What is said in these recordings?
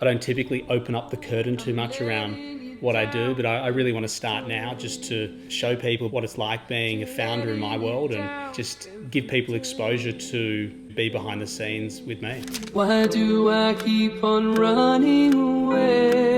I don't typically open up the curtain too much around what I do, but I really want to start now just to show people what it's like being a founder in my world and just give people exposure to be behind the scenes with me. Why do I keep on running away?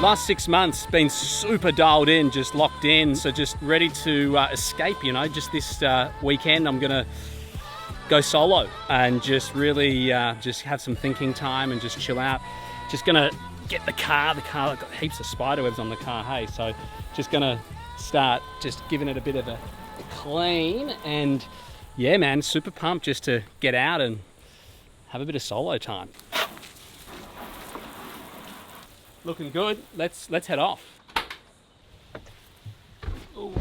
Last 6 months been super dialed in, just locked in, so just ready to escape, just this weekend I'm gonna go solo and just really just have some thinking time and just chill out. Just gonna get the car got heaps of spider webs on the car, hey, so just gonna start just giving it a bit of a clean, and yeah man, super pumped just to get out and have a bit of solo time. Looking good. Let's head off. Ooh.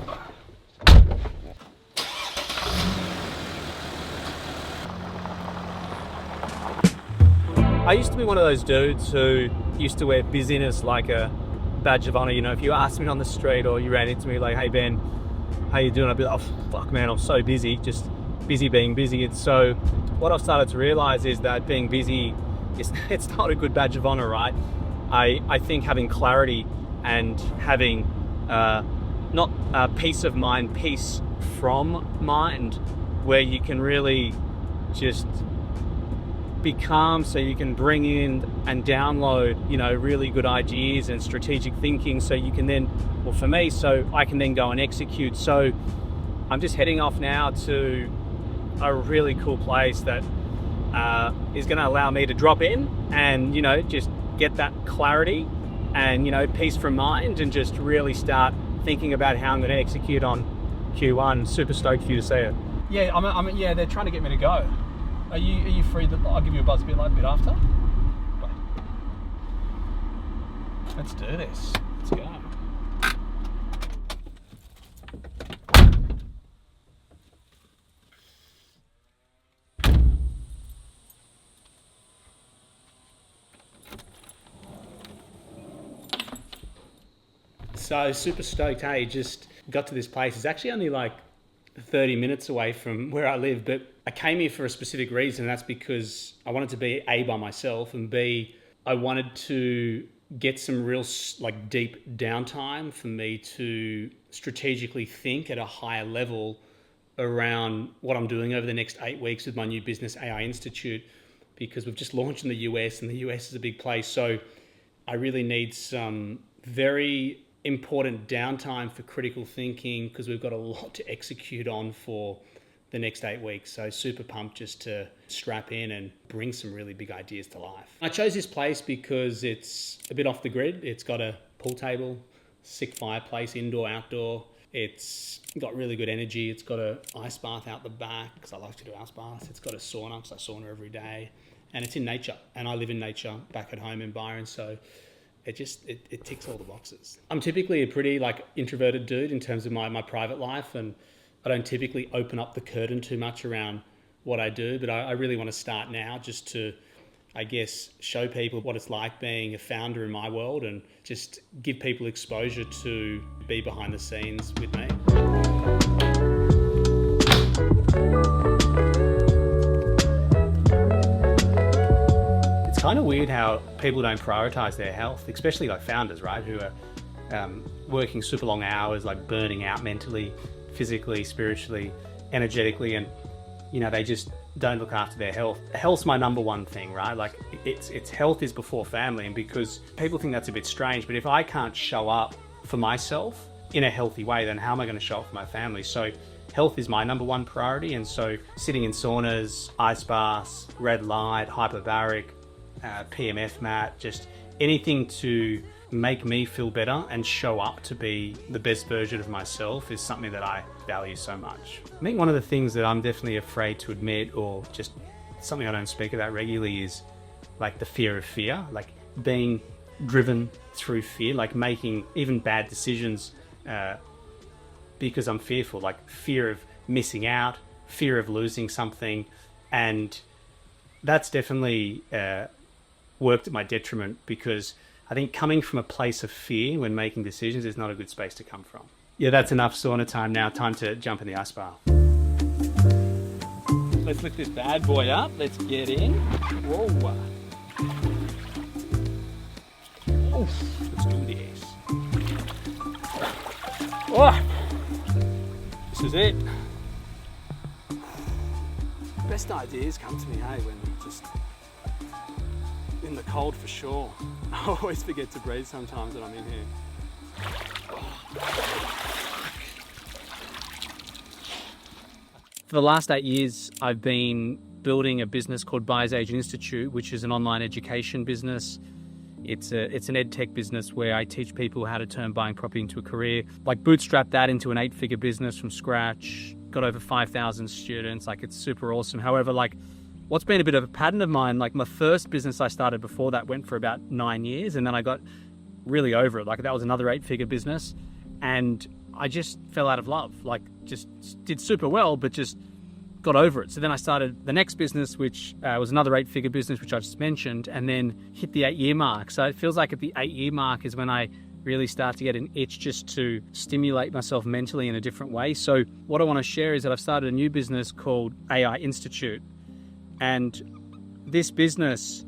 I used to be one of those dudes who used to wear busyness like a badge of honor. If you asked me on the street or you ran into me like, hey Ben, how you doing? I'd be like, oh fuck man, I'm so busy, just busy being busy. And so what I've started to realize is that being busy, it's not a good badge of honor, right? I think having clarity and having not peace of mind, peace from mind, where you can really just be calm so you can bring in and download, really good ideas and strategic thinking so you can then, well for me, so I can then go and execute. So I'm just heading off now to a really cool place that is going to allow me to drop in and, just get that clarity and peace from mind and just really start thinking about how I'm going to execute on Q1. Super stoked for you to see it. Yeah, yeah, they're trying to get me to go. Are you free? I'll give you a buzz a bit after. Bye. Let's do this. Let's go. So super stoked, hey, just got to this place. It's actually only like 30 minutes away from where I live, but I came here for a specific reason, and that's because I wanted to be A, by myself, and B, I wanted to get some real deep downtime for me to strategically think at a higher level around what I'm doing over the next 8 weeks with my new business, AI Institute, because we've just launched in the US, and the US is a big place. So I really need some very important downtime for critical thinking because we've got a lot to execute on for the next 8 weeks. So super pumped just to strap in and bring some really big ideas to life. I chose this place because it's a bit off the grid. It's got a pool table, sick fireplace, indoor, outdoor. It's got really good energy. It's got an ice bath out the back because I like to do ice baths. It's got a sauna because I sauna every day. And it's in nature. And I live in nature back at home in Byron. So it ticks all the boxes. I'm typically a pretty introverted dude in terms of my private life, and I don't typically open up the curtain too much around what I do, but I really want to start now just to, I guess, show people what it's like being a founder in my world and just give people exposure to be behind the scenes with me. Kind of weird how people don't prioritize their health, especially founders, right? Who are working super long hours, burning out mentally, physically, spiritually, energetically, and they just don't look after their health. Health's my number one thing, right? It's health is before family, and because people think that's a bit strange, but if I can't show up for myself in a healthy way, then how am I going to show up for my family? So health is my number one priority, and so sitting in saunas, ice baths, red light, hyperbaric, PMF mat, just anything to make me feel better and show up to be the best version of myself is something that I value so much. I think one of the things that I'm definitely afraid to admit, or just something I don't speak about regularly, is the fear of fear, being driven through fear, making even bad decisions because I'm fearful, fear of missing out, fear of losing something, and that's definitely worked at my detriment, because I think coming from a place of fear when making decisions is not a good space to come from. Yeah, that's enough sauna time now. Time to jump in the ice bath. Let's lift this bad boy up. Let's get in. Whoa. Oof, let's do this. Oh, this is it. Best ideas come to me, hey, when just in the cold for sure. I always forget to breathe sometimes when I'm in here. For the last 8 years, I've been building a business called Buyer's Agent Institute, which is an online education business. It's an ed tech business where I teach people how to turn buying property into a career. Like bootstrap that into an 8-figure business from scratch. Got over 5,000 students. Like it's super awesome. However, like what's been a bit of a pattern of mine, like my first business I started before that went for about 9 years, and then I got really over it. Like that was another 8-figure business, and I just fell out of love. Like just did super well, but just got over it. So then I started the next business, which was another 8-figure business, which I just mentioned, and then hit the 8-year mark. So it feels like at the 8-year mark is when I really start to get an itch just to stimulate myself mentally in a different way. So what I want to share is that I've started a new business called AI Institute. And this business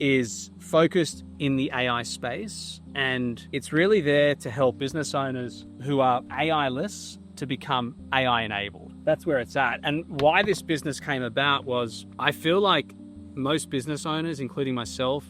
is focused in the AI space, and it's really there to help business owners who are AI-less to become AI enabled. That's where it's at. And why this business came about was I feel like most business owners, including myself,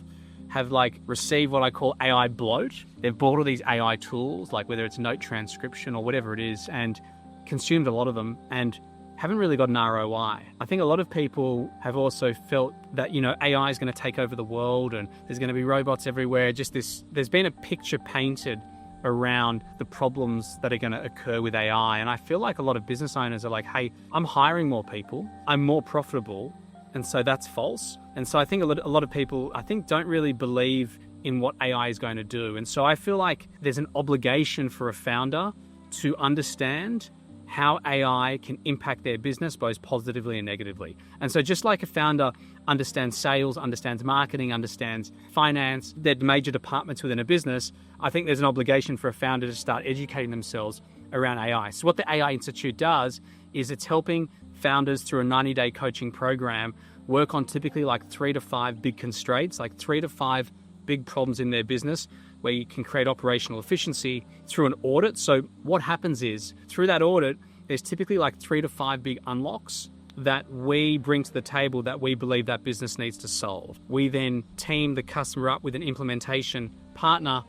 have like received what I call AI bloat. They've bought all these AI tools, like whether it's note transcription or whatever it is, and consumed a lot of them and haven't really got an ROI. I think a lot of people have also felt that, AI is going to take over the world and there's going to be robots everywhere. There's been a picture painted around the problems that are going to occur with AI. And I feel like a lot of business owners are like, hey, I'm hiring more people, I'm more profitable. And so that's false. And so I think a lot of people, don't really believe in what AI is going to do. And so I feel like there's an obligation for a founder to understand how AI can impact their business both positively and negatively. And so just like a founder understands sales, understands marketing, understands finance, they're major departments within a business, I think there's an obligation for a founder to start educating themselves around AI. So what the AI Institute does is it's helping founders through a 90-day coaching program work on typically like 3 to 5 big constraints, like 3 to 5 big problems in their business where you can create operational efficiency through an audit. So what happens is through that audit, there's typically like 3 to 5 big unlocks that we bring to the table that we believe that business needs to solve. We then team the customer up with an implementation partner,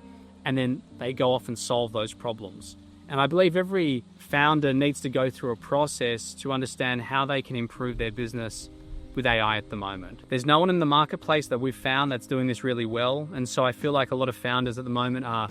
and then they go off and solve those problems. And I believe every founder needs to go through a process to understand how they can improve their business with AI at the moment. There's no one in the marketplace that we've found that's doing this really well. And so I feel like a lot of founders at the moment are,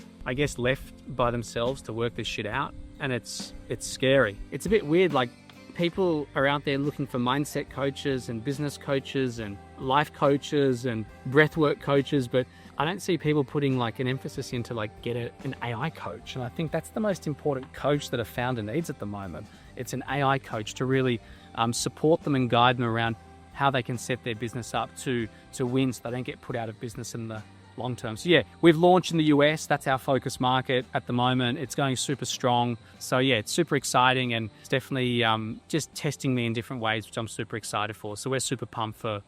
left by themselves to work this shit out. And it's scary. It's a bit weird. Like people are out there looking for mindset coaches and business coaches and life coaches and breathwork coaches, but I don't see people putting like an emphasis into like get an AI coach. And I think that's the most important coach that a founder needs at the moment. It's an AI coach to really support them and guide them around how they can set their business up to win so they don't get put out of business in the long term. So yeah, we've launched in the US. That's our focus market at the moment. It's going super strong. So yeah, it's super exciting, and it's definitely just testing me in different ways, which I'm super excited for. So we're super pumped for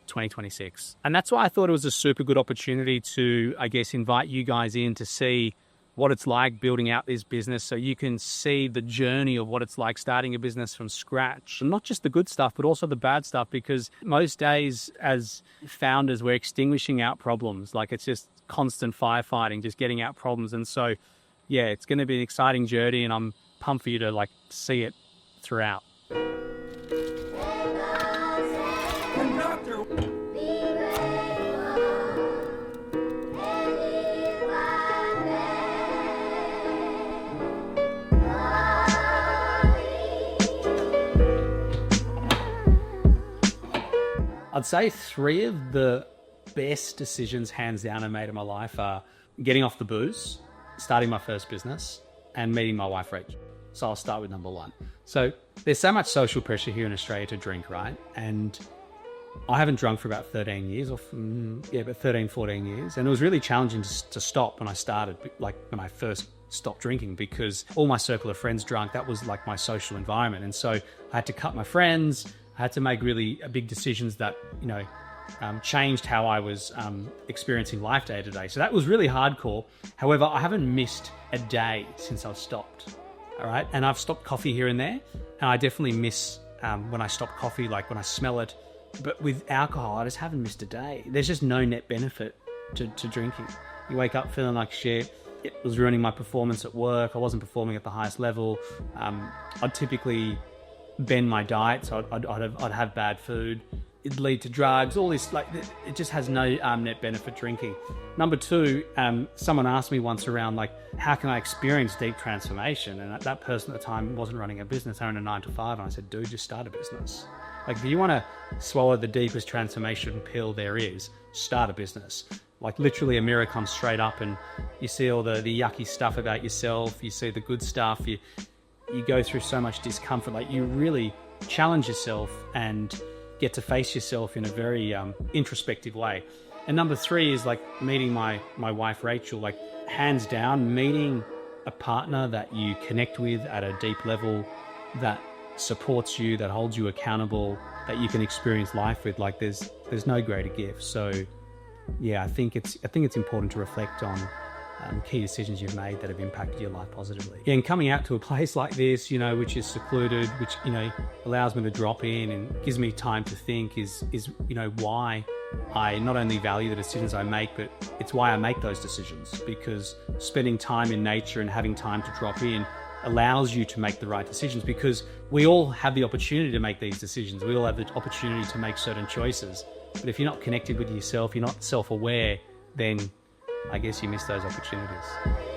2026. And that's why I thought it was a super good opportunity to, invite you guys in to see what it's like building out this business, so you can see the journey of what it's like starting a business from scratch. And not just the good stuff, but also the bad stuff, because most days as founders, we're extinguishing out problems. Like it's just constant firefighting, just getting out problems. And so, yeah, it's going to be an exciting journey, and I'm pumped for you to like see it throughout. I'd say 3 of the best decisions, hands down, I made in my life are getting off the booze, starting my first business, and meeting my wife, Rachel. So I'll start with number 1. So there's so much social pressure here in Australia to drink, right? And I haven't drunk for about 13 years, about 13, 14 years. And it was really challenging to stop when I started, like when I first stop drinking, because all my circle of friends drank. That was like my social environment. And so I had to cut my friends. I had to make really big decisions that, changed how I was experiencing life day to day. So that was really hardcore. However, I haven't missed a day since I've stopped. All right. And I've stopped coffee here and there. And I definitely miss when I stop coffee, like when I smell it. But with alcohol, I just haven't missed a day. There's just no net benefit to drinking. You wake up feeling like shit. It was ruining my performance at work. I wasn't performing at the highest level. I'd typically bend my diet, so I'd have bad food. It'd lead to drugs, all this, like, it just has no net benefit drinking. Number two, someone asked me once around, like, how can I experience deep transformation? And that person at the time wasn't running a business, they were in a 9 to 5, and I said, dude, just start a business. Like, if you want to swallow the deepest transformation pill there is, start a business. Like, literally a mirror comes straight up and you see all the yucky stuff about yourself, you see the good stuff, you go through so much discomfort, like, you really challenge yourself and get to face yourself in a very introspective way. And number three is, like, meeting my wife, Rachel. Like, hands down, meeting a partner that you connect with at a deep level, that supports you, that holds you accountable, that you can experience life with. Like, there's no greater gift. So yeah, I think it's important to reflect on key decisions you've made that have impacted your life positively. Yeah, and coming out to a place like this, which is secluded, which, allows me to drop in and gives me time to think is why I not only value the decisions I make, but it's why I make those decisions, because spending time in nature and having time to drop in allows you to make the right decisions, because we all have the opportunity to make these decisions. We all have the opportunity to make certain choices. But if you're not connected with yourself, you're not self-aware, then I guess you miss those opportunities.